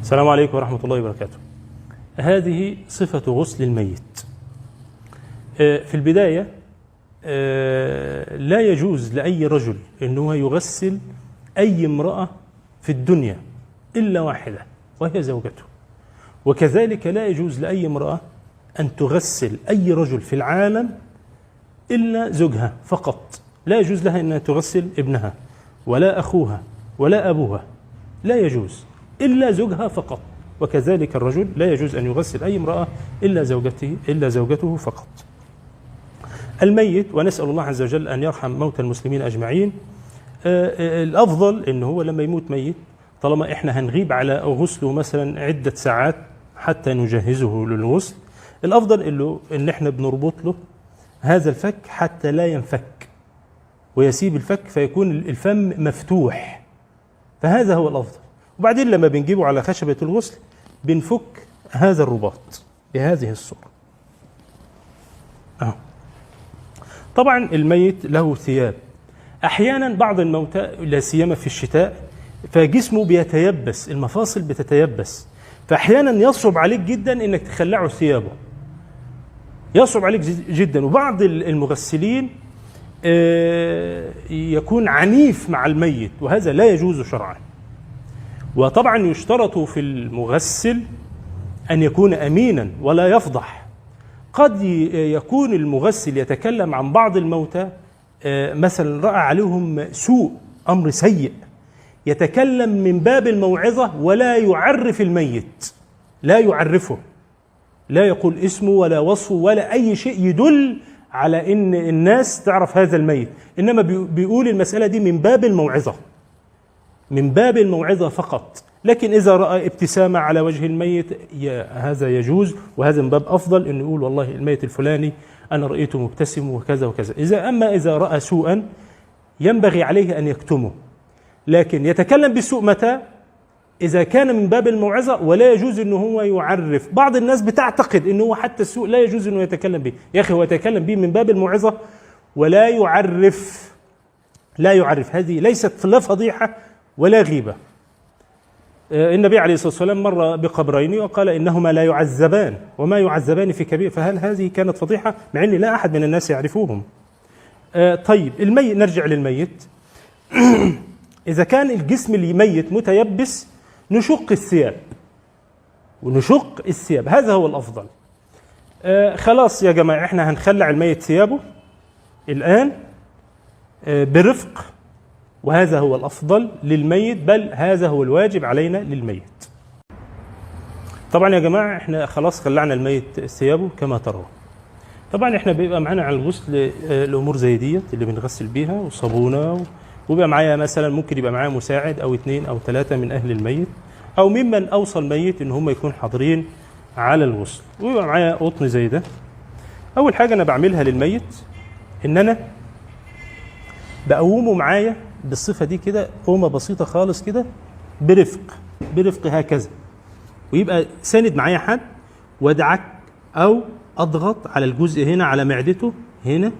السلام عليكم ورحمة الله وبركاته. هذه صفة غسل الميت. في البداية لا يجوز لأي رجل أنه يغسل أي امرأة في الدنيا إلا واحدة وهي زوجته، وكذلك لا يجوز لأي امرأة أن تغسل أي رجل في العالم إلا زوجها فقط. لا يجوز لها أن تغسل ابنها ولا أخوها ولا أبوها، لا يجوز إلا زوجها فقط. وكذلك الرجل لا يجوز أن يغسل أي امرأة إلا زوجته فقط. الميت، ونسأل الله عز وجل أن يرحم موتى المسلمين أجمعين، الأفضل إن هو لما يموت ميت، طالما إحنا هنغيب على غسله مثلا عدة ساعات حتى نجهزه للغسل، الأفضل إن إحنا بنربط له هذا الفك حتى لا ينفك ويسيب الفك فيكون الفم مفتوح، فهذا هو الأفضل. وبعدين لما بنجيبه على خشبة الغسل بنفك هذا الرباط بهذه الصورة. طبعا الميت له ثياب. أحيانا بعض الموتى لا سيما في الشتاء فجسمه بيتيبس، المفاصل بتتيبس، فأحيانا يصعب عليك جدا إنك تخلعه ثيابه، يصعب عليك جدا. وبعض المغسلين يكون عنيف مع الميت، وهذا لا يجوز شرعا. وطبعا يشترط في المغسل أن يكون أمينا ولا يفضح. قد يكون المغسل يتكلم عن بعض الموتى مثلا رأى عليهم سوء، أمر سيء، يتكلم من باب الموعظة ولا يعرف الميت، لا يعرفه، لا يقول اسمه ولا وصفه ولا أي شيء يدل على إن الناس تعرف هذا الميت، إنما بيقول المسألة دي من باب الموعظة، من باب الموعظة فقط. لكن إذا رأى ابتسامة على وجه الميت هذا يجوز، وهذا من باب أفضل إنه يقول والله الميت الفلاني أنا رأيته مبتسم وكذا وكذا. أما إذا رأى سوءا ينبغي عليه أن يكتمه، لكن يتكلم بالسوء متى؟ إذا كان من باب الموعظة، ولا يجوز إنه هو يعرف. بعض الناس بتعتقد إنه هو حتى السوء لا يجوز إنه يتكلم به. يا أخي هو يتكلم به من باب الموعظة ولا يعرف، لا يعرف. هذه ليست لا فضيحة ولا غيبة. النبي عليه الصلاة والسلام مر بقبرين وقال إنهما لا يعذبان وما يعذبان في كبير، فهل هذه كانت فضيحة؟ مع أن لا أحد من الناس يعرفوهم. طيب الميت، نرجع للميت. إذا كان الجسم الميت متيبس نشق الثياب، ونشق الثياب هذا هو الأفضل. خلاص يا جماعة إحنا هنخلع الميت ثيابه الآن برفق، وهذا هو الأفضل للميت، بل هذا هو الواجب علينا للميت. طبعا يا جماعة احنا خلاص خلعنا الميت ثيابه كما ترون. طبعا احنا بيبقى معانا على الغسل الأمور زي ديت اللي بنغسل بيها وصابونة، وبيبقى معايا مثلا ممكن يبقى معايا مساعد أو 2 أو 3 من أهل الميت أو ممن أوصى الميت إن هم يكون حاضرين على الغسل، ويبقى معايا قطن زي ده. أول حاجة أنا بعملها للميت إن أنا بقومه معايا بالصفة دي كده، قومة بسيطة خالص كده برفق هكذا، ويبقى ساند معايا حد، وادعك أو أضغط على الجزء هنا على معدته هنا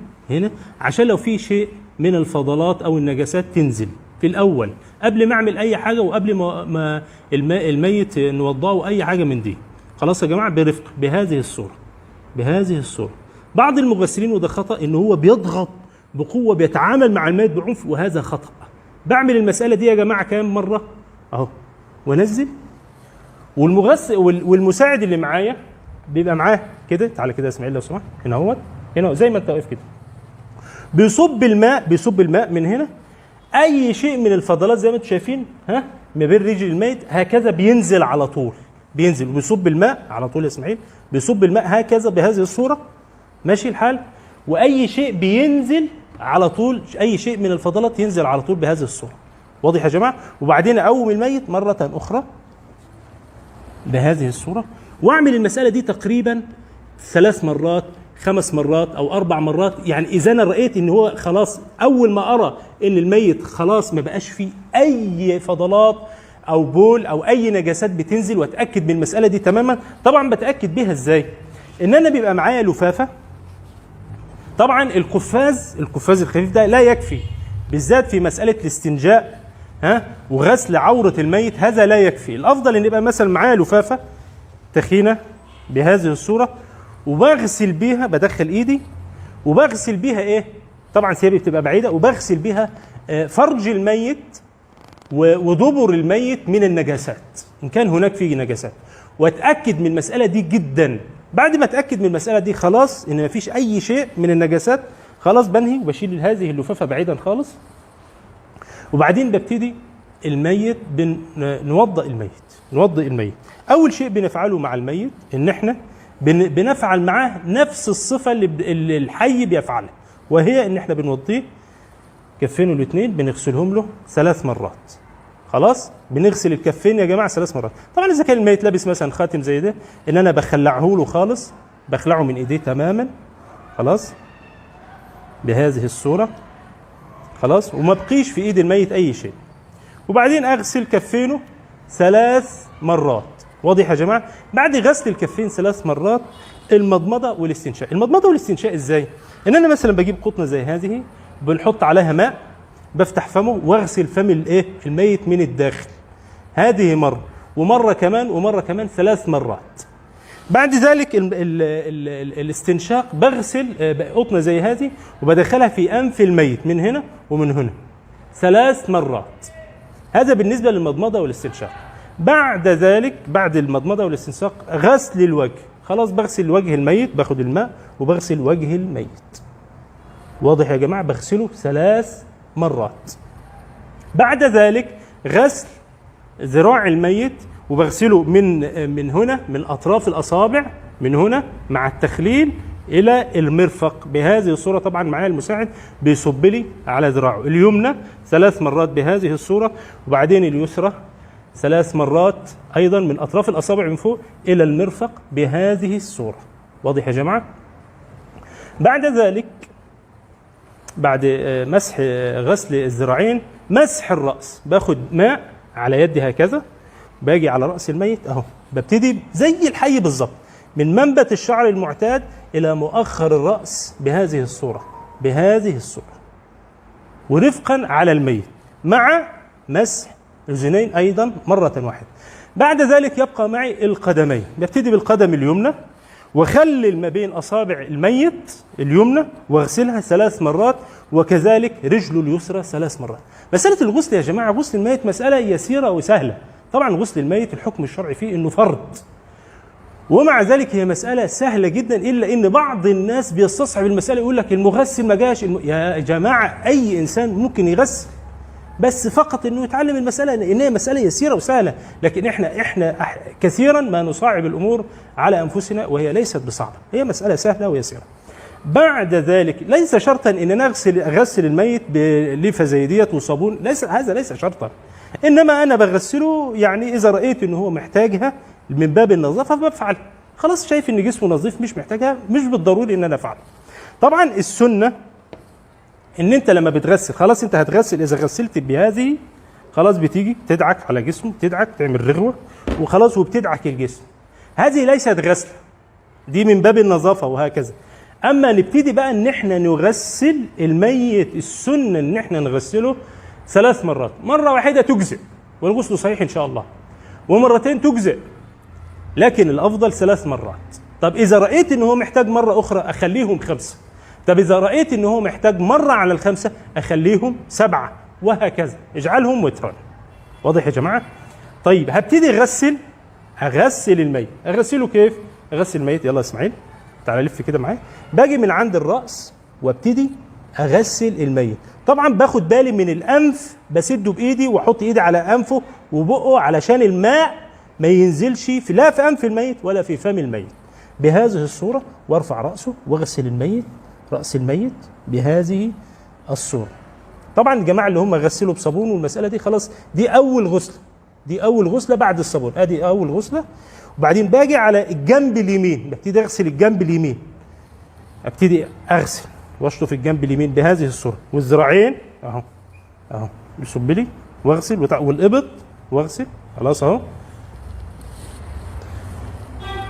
عشان لو في شيء من الفضلات أو النجاسات تنزل في الأول قبل ما أعمل أي حاجة، وقبل ما الميت نوضعه أي حاجة من دي. خلاص يا جماعة برفق بهذه الصورة. بعض المغسلين وده خطأ إن هو بيضغط بقوة، بيتعامل مع الميت بعنف، وهذا خطأ. بعمل المسألة دي يا جماعة كام مرة أهو وانزل، والمغسل والمساعد اللي معايا بيبقى معاه كده، تعالى كده يا اسماعيل لو سمحت، هنا زي ما انت واقف كده، بيصب الماء من هنا، اي شيء من الفضلات زي ما انتم شايفين ما بين رجل الميت هكذا بينزل على طول، بيصب الماء على طول يا اسماعيل، بيصب الماء هكذا بهذه الصورة، ماشي الحال، واي شيء بينزل على طول، اي شيء من الفضلات ينزل على طول بهذه الصورة. واضح يا جماعة؟ وبعدين اقوم الميت مرة اخرى بهذه الصورة، واعمل المسألة دي تقريبا 3 مرات 5 مرات او 4 مرات. يعني اذا انا رأيت ان هو خلاص، اول ما ارى ان الميت خلاص ما بقاش فيه اي فضلات او بول او اي نجاسات بتنزل، واتأكد من المسألة دي تماما. طبعا بتأكد بيها ازاي؟ ان انا بيبقى معايا لفافة. طبعا القفاز الخفيف ده لا يكفي، بالذات في مسألة الاستنجاء وغسل عورة الميت هذا لا يكفي. الأفضل إن يبقى مثلا معايا لفافة تخينة بهذه الصورة وبغسل بيها، بدخل إيدي وبغسل بيها إيه؟ طبعا ثيابي بتبقى بعيدة، وبغسل بيها فرج الميت ودبر الميت من النجاسات إن كان هناك فيه نجاسات، وأتأكد من المسألة دي جدا. بعد ما أتأكد من المسألة دي خلاص إن مفيش أي شيء من النجاسات، خلاص بنهي وبشيل هذه اللفافة بعيدا خالص. وبعدين ببتدي الميت نوضئ الميت. أول شيء بنفعله مع الميت إن إحنا بنفعل معاه نفس الصفة اللي الحي بيفعلها، وهي إن إحنا بنوضيه كفينه الاثنين بنغسلهم له 3 مرات. خلاص بنغسل الكفين يا جماعة 3 مرات. طبعا إذا كان الميت لابس مثلا خاتم زي ده، إن أنا بخلعه له خالص، بخلعه من إيديه تماما خلاص بهذه الصورة خلاص، وما بقيش في إيد الميت أي شيء. وبعدين أغسل كفينه 3 مرات. واضح يا جماعة؟ بعد غسل الكفين 3 مرات المضمضة والاستنشاق. المضمضة والاستنشاق إزاي؟ إن أنا مثلا بجيب قطنة زي هذه، بنحط عليها ماء، بفتح فمه واغسل فم الميت من الداخل. هذه مرة، ومرة كمان، ومرة كمان، 3 مرات. بعد ذلك الاستنشاق بغسل قطنة زي هذه وبدخلها في أنف الميت من هنا ومن هنا 3 مرات. هذا بالنسبة للمضمضة والاستنشاق. بعد ذلك بعد المضمضة والاستنشاق غسل الوجه. خلاص بغسل وجه الميت، باخد الماء وبغسل وجه الميت. واضح يا جماعة؟ بغسله 3 مرات. بعد ذلك غسل ذراع الميت، وبغسله من هنا، من أطراف الأصابع من هنا مع التخليل إلى المرفق بهذه الصورة. طبعا معايا المساعد بيصب لي على ذراعه اليمنى 3 مرات بهذه الصورة، وبعدين اليسرى 3 مرات أيضا من أطراف الأصابع من فوق إلى المرفق بهذه الصورة. واضح يا جماعة؟ بعد ذلك بعد مسح غسل الذراعين مسح الرأس، باخد ماء على يدي هكذا، باجي على رأس الميت اهو، ببتدي زي الحي بالظبط من منبت الشعر المعتاد إلى مؤخر الرأس بهذه الصورة، بهذه الصورة، ورفقا على الميت مع مسح الأذنين أيضا مرة واحدة. بعد ذلك يبقى معي القدمين، ببتدي بالقدم اليمنى وخلل ما بين أصابع الميت اليمنى واغسلها 3 مرات، وكذلك رجله اليسرى 3 مرات. مسألة الغسل يا جماعة، غسل الميت مسألة يسيرة وسهلة. طبعا غسل الميت الحكم الشرعي فيه انه فرض، ومع ذلك هي مسألة سهلة جدا، إلا إن بعض الناس بيستصعب المسألة، يقول لك المغسل ما جاش. يا جماعة أي إنسان ممكن يغسل، بس فقط إنه يتعلم المسألة إن هي مسألة يسيرة وسهلة. لكن إحنا كثيرا ما نصعب الأمور على أنفسنا، وهي ليست بصعبة، هي مسألة سهلة ويسيرة. بعد ذلك ليس شرطا إن أغسل الميت بليفة زي ديت وصابون، هذا ليس شرطا، إنما أنا بغسله يعني إذا رأيت إنه هو محتاجها من باب النظافة بفعل. خلاص شايف إن جسمه نظيف مش محتاجها، مش بالضروري إن أنا أفعل. طبعا السنة إن أنت لما بتغسل، خلاص أنت هتغسل، إذا غسلت بهذه خلاص بتيجي تدعك على جسمه، تدعك تعمل رغوة وخلاص وبتدعك الجسم. هذه ليست غسلة، دي من باب النظافة وهكذا. أما نبتدي بقى إن إحنا نغسل الميت، السنة إن إحنا نغسله 3 مرات، مرة واحدة تجزئ والغسل صحيح إن شاء الله، ومرتين تجزئ، لكن الأفضل 3 مرات. طب إذا رأيت إن هو محتاج مرة أخرى أخليهم 5. طب إذا رأيت إن هو محتاج مرة على ال5 أخليهم 7، وهكذا، اجعلهم وترا. واضح يا جماعة؟ طيب هبتدي أغسل الميت. أغسله كيف؟ أغسل الميت، يلا إسماعيل تعالى لف كده معايا. باجي من عند الرأس وابتدي أغسل الميت. طبعا باخد بالي من الأنف، بسده بإيدي وأحط إيدي على أنفه وبقه علشان الماء ما ينزلش لا في أنف الميت ولا في فم الميت بهذه الصورة، وارفع رأسه واغسل الميت، رأس الميت بهذه الصورة. طبعا الجماعة اللي هم غسلوا بصابون والمسألة دي خلاص، دي أول غسلة، دي أول غسلة بعد الصابون، أدي أول غسلة. وبعدين باجي على الجنب اليمين، ببتدي أغسل الجنب اليمين، أبتدي أغسل واشطف الجنب اليمين بهذه الصورة، والذراعين أهو أهو يصب لي واغسل، والإبط واغسل، خلاص أهو.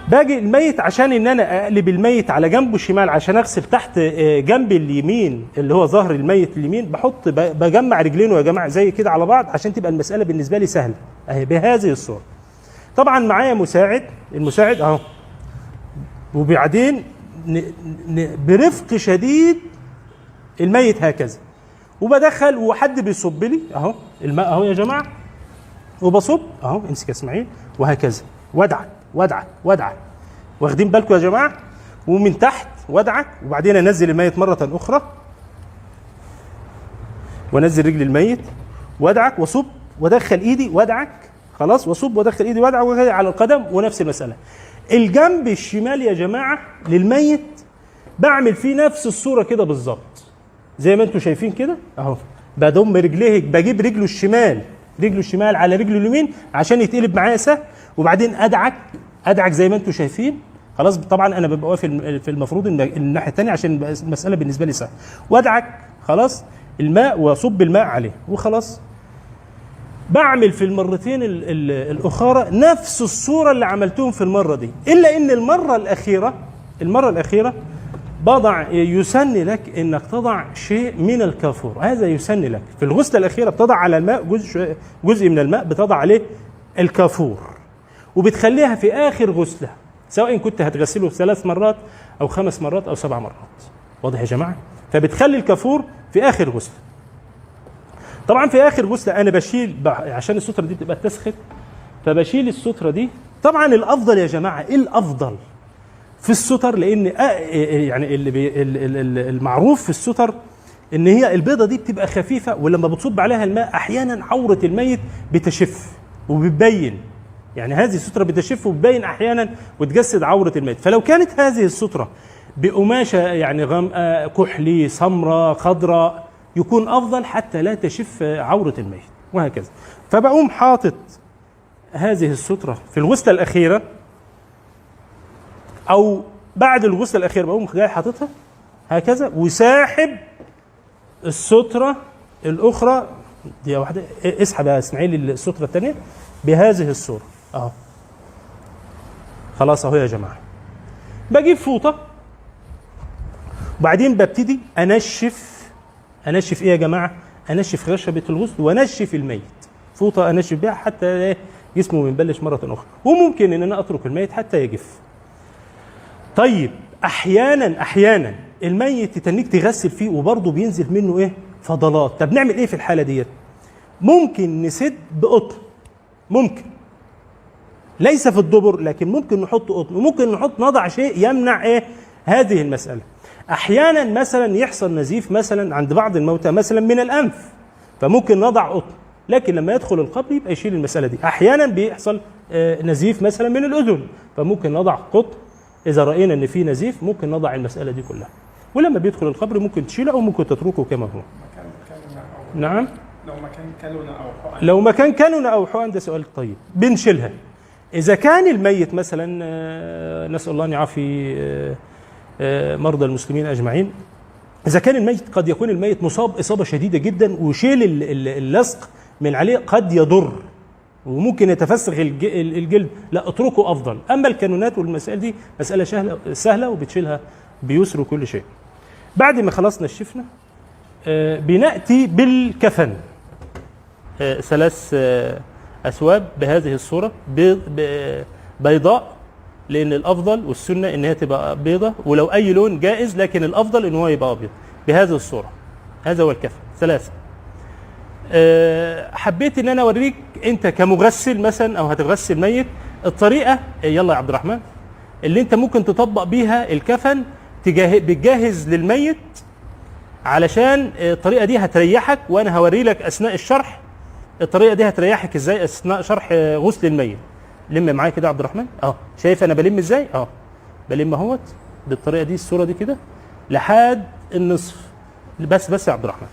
باجي الميت عشان ان انا اقلب الميت على جنبه الشمال عشان اغسل تحت جنب اليمين اللي هو ظهر الميت اليمين، بجمع رجلينه يا جماعه زي كده على بعض عشان تبقى المساله بالنسبه لي سهله اهي بهذه الصوره. طبعا معايا مساعد، المساعد اهو، وبعدين برفق شديد الميت هكذا، وبدخل وحد بيصب لي اهو الماء اهو يا جماعه، وبصب اهو، امسك يا اسماعيل، وهكذا وادعك وادعك وادعك، واخدين بالكم يا جماعه؟ ومن تحت وادعك، وبعدين انزل الميت مره اخرى، وانزل رجل الميت وادعك واصب وادخل ايدي وادعك، خلاص، واصب وادخل ايدي وادعك وكده على القدم، ونفس المساله. الجنب الشمال يا جماعه للميت بعمل فيه نفس الصوره كده بالظبط زي ما انتم شايفين كده اهو، بضم رجليه، بجيب رجله الشمال على رجله اليمين عشان يتقلب معايا سهل، وبعدين ادعك زي ما انتم شايفين، خلاص. طبعا انا ببقى واقف في المفروض الناحيه الثانيه عشان المساله بالنسبه لي سهله، وادعك خلاص الماء واصب الماء عليه وخلاص. بعمل في المرتين الاخرى نفس الصوره اللي عملتهم في المره دي، الا ان المره الاخيره يسن لك انك تضع شيء من الكافور، هذا يسن لك في الغسله الاخيره، بتضع على الماء جزء من الماء، بتضع عليه الكافور، وبتخليها في اخر غسله، سواء كنت هتغسله 3 مرات او 5 مرات او 7 مرات. واضح يا جماعه؟ فبتخلي الكافور في اخر غسله. طبعا في اخر غسله انا بشيل عشان الستره دي بتبقى اتسخت، فبشيل الستره دي. طبعا الافضل يا جماعه، الافضل في الستر، لان يعني المعروف في الستر ان هي البيضه دي بتبقى خفيفه، ولما بتصب عليها الماء احيانا عوره الميت بتشف وبتبين، يعني هذه الستره بتشف وبتبين احيانا وتجسد عوره الميت. فلو كانت هذه الستره بقماشه يعني غامقه كحلي سمراء خضراء يكون افضل حتى لا تشف عوره الميت، وهكذا. فبقوم حاطط هذه الستره في الغسله الاخيره او بعد الغسله الاخيره، بقوم جاي حاططها هكذا وساحب الستره الاخرى دي واحده، اسحب يا اسماعيل الستره الثانيه بهذه الصوره اهو، خلاص اهو يا جماعه. بجيب فوطه وبعدين ببتدي انشف ايه يا جماعه؟ انشف خشبه الغسل وانشف الميت، فوطه انشف بها حتى جسمه ينبلش مره اخرى، وممكن ان انا اترك الميت حتى يجف. طيب احيانا الميت تتنيك تغسل فيه وبرضه بينزل منه ايه؟ فضلات. طب نعمل ايه في الحاله ديت؟ ممكن نسد بقطن، ممكن ليس في الدبر، لكن ممكن نحط قطن، وممكن نضع شيء يمنع ايه؟ هذه المساله. احيانا مثلا يحصل نزيف مثلا عند بعض الموتى مثلا من الانف، فممكن نضع قطن، لكن لما يدخل القبر يبقى يشيل المساله دي. احيانا بيحصل نزيف مثلا من الاذن، فممكن نضع قطن، اذا راينا ان في نزيف ممكن نضع المساله دي كلها. ولما بيدخل القبر ممكن تشيله او ممكن تتركه كما هو. نعم، لو مكان كانونه او حقن ده سؤال طيب، بنشيلها. اذا كان الميت مثلا نسال الله ان يعافي مرضى المسلمين اجمعين، اذا كان الميت قد يكون الميت مصاب اصابه شديده جدا وشيل اللصق من عليه قد يضر وممكن يتفسخ الجلد، لا اتركه افضل. اما الكانونات والمسائل دي مساله سهله وبتشيلها بيسر وكل شيء. بعد ما خلاص نشفنا بناتي بالكفن، 3 اثواب بهذه الصوره بيضاء، لان الافضل والسنه ان هي تبقى بيضه، ولو اي لون جائز، لكن الافضل ان هو يبقى ابيض بهذه الصوره. هذا هو الكفن 3. حبيت ان انا اوريك انت كمغسل مثلا او هتغسل ميت الطريقه، يلا يا عبد الرحمن، اللي انت ممكن تطبق بيها الكفن، بتجهز للميت، علشان الطريقه دي هتريحك، وانا هوري لك اثناء الشرح الطريقه دي هتريحك ازاي اثناء شرح غسل الميت. لم معايا كده يا عبد الرحمن، شايف انا بلم ازاي؟ بلم اهوت بالطريقه دي، الصوره دي كده لحد النصف، بس يا عبد الرحمن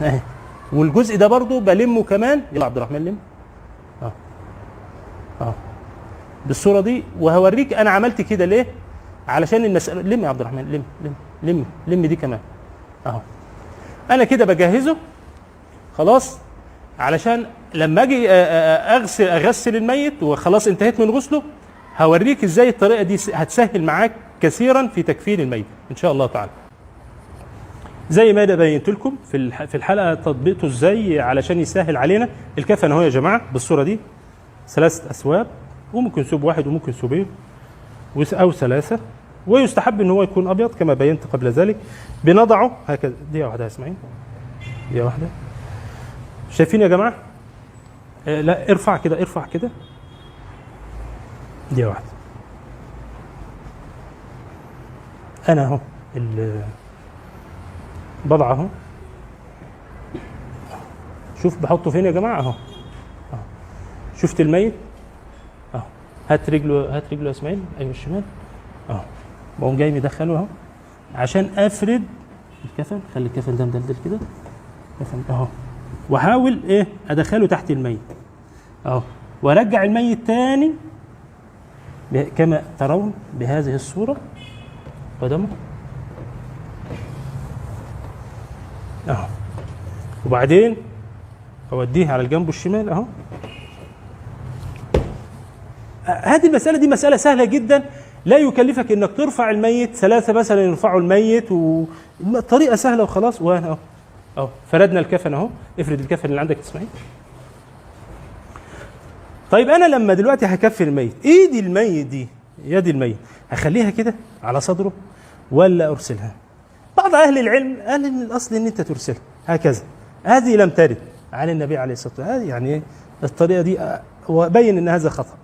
اهي. والجزء ده برضو بلمه كمان، يلا عبد الرحمن لم بالصوره دي، وهوريك انا عملت كده ليه، علشان المساله. لم يا عبد الرحمن، لم دي كمان اهو. انا كده بجهزه خلاص، علشان لما اجي اغسل الميت وخلاص انتهيت من غسله، هوريك ازاي الطريقه دي هتسهل معاك كثيرا في تكفين الميت ان شاء الله تعالى. زي ما بينت لكم في الحلقه تطبيقته ازاي علشان يسهل علينا. الكفن اهو يا جماعه بالصوره دي 3 أثواب، وممكن ثوب واحد وممكن ثوبين او 3، ويستحب ان هو يكون ابيض كما بينت قبل ذلك. بنضعه هكذا. دقيقه واحده يا اسماعيل، دقيقه واحده. شايفين يا جماعه؟ لا ارفع كده، ارفع كده، دقيقه واحده. انا اهو بضع اهو، شوف بحطه فين يا جماعه اهو. شفت الميت اهو، هات رجله، هات رجله يا اسماعيل، ايوه الشمال اهو. بقوم جاي مدخله اهو عشان افرد الكفن. خلي الكفن ده مدلدل كده، كفن اهو، واحاول ايه ادخله تحت الميت اهو، وارجع الميت تاني كما ترون بهذه الصوره قدمه اهو، وبعدين اوديه على الجنب الشمال اهو. هذه المسألة دي مسألة سهلة جدا، لا يكلفك انك ترفع الميت 3 مثلا يرفعوا الميت، والطريقة سهلة وخلاص. وانا اهو اهو فردنا الكفن اهو. افرد الكفن اللي عندك تسمعين. طيب انا لما دلوقتي هكفن الميت، ايدي الميت دي، يد الميت، هخليها كده على صدره ولا ارسلها؟ بعض اهل العلم قال ان الاصل ان انت ترسلها هكذا. هذه لم ترد عن النبي عليه الصلاة والسلام، هذه يعني الطريقة دي وبين ان هذا خطأ.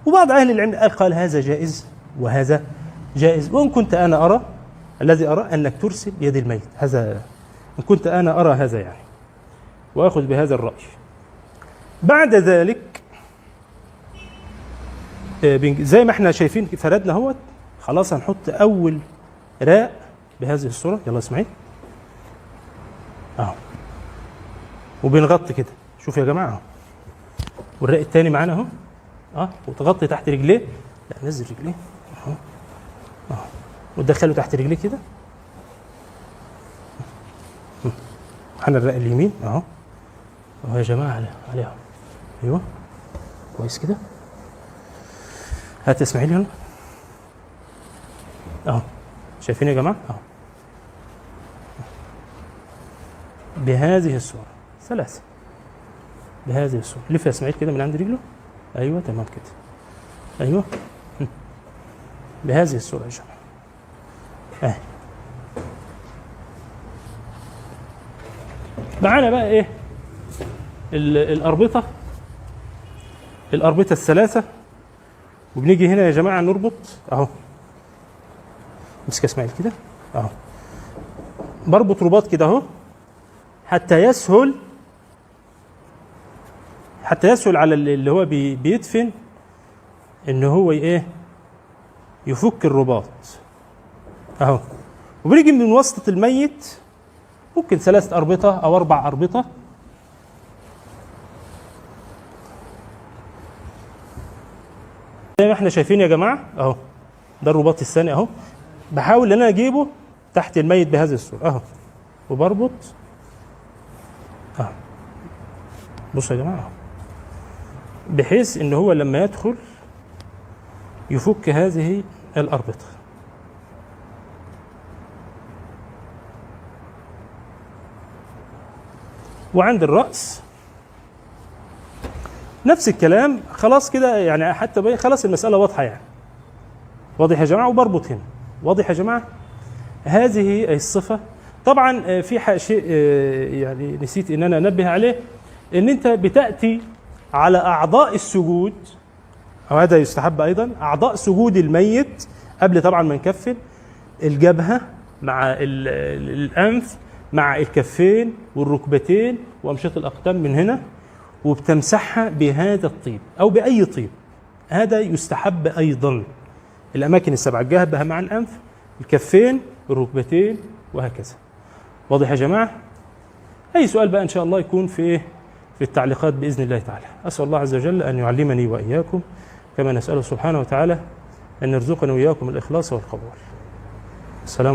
وبعض أهل العلم قال هذا جائز وهذا جائز. وإن كنت أنا أرى، الذي أرى أنك ترسل يد الميت، هذا إن كنت أنا أرى هذا يعني، وأخذ بهذا الرأي. بعد ذلك زي ما احنا شايفين فردنا اهوت، خلاص هنحط أول راء بهذه الصورة. يلا اسمعي أهو، وبنغطي كده. شوف يا جماعة أهو، والراء الثاني معانا أهو وتغطي تحت رجليه. لا نزل رجليه اهو اهو، وتدخله تحت رجليه كده. حنا الرأي اليمين اهو اهو يا جماعه، عليها ايوه كويس كده. هات اسماعيل هنا اهو، شايفين يا جماعه اهو بهذه الصوره 3 بهذه الصوره. لف يا اسماعيل كده من عند رجله. ايوه تمام كده، ايوه بهذه الصوره يا جماعه اهي. معانا بقى ايه الاربطه ال3، وبنيجي هنا يا جماعه نربط اهو. امسك يا اسماعيل كده اهو، بربط رباط كده اهو حتى يسهل على اللي هو بيدفن ان هو ايه يفك الرباط اهو. وبنيجي من وسط الميت ممكن 3 أربطة او 4 أربطة زي ما احنا شايفين يا جماعه اهو. ده الرباط الثاني اهو، بحاول ان انا اجيبه تحت الميت بهذه الصوره اهو، وبربط اهو. بصوا يا جماعه اهو، بحيث ان هو لما يدخل يفك هذه الأربطة. وعند الرأس نفس الكلام. خلاص كده يعني، حتى خلاص المسألة واضحة يعني. واضح يا جماعة؟ وبربط هنا. واضح يا جماعة؟ هذه الصفة. طبعا في شيء يعني نسيت ان انا انبه عليه، ان انت بتأتي على أعضاء السجود، أو هذا يستحب أيضا، أعضاء سجود الميت قبل طبعا ما نكفن. الجبهة مع الأنف مع الكفين والركبتين وأمشاط الأقدام من هنا، وبتمسحها بهذا الطيب أو بأي طيب. هذا يستحب أيضا. الأماكن ال7، الجبهة مع الأنف، الكفين، الركبتين، وهكذا. واضح يا جماعة؟ أي سؤال بقى إن شاء الله يكون في التعليقات بإذن الله تعالى. أسأل الله عز وجل أن يعلمني وإياكم، كما نسأله سبحانه وتعالى أن يرزقنا وإياكم الإخلاص والقبول. السلام عليكم.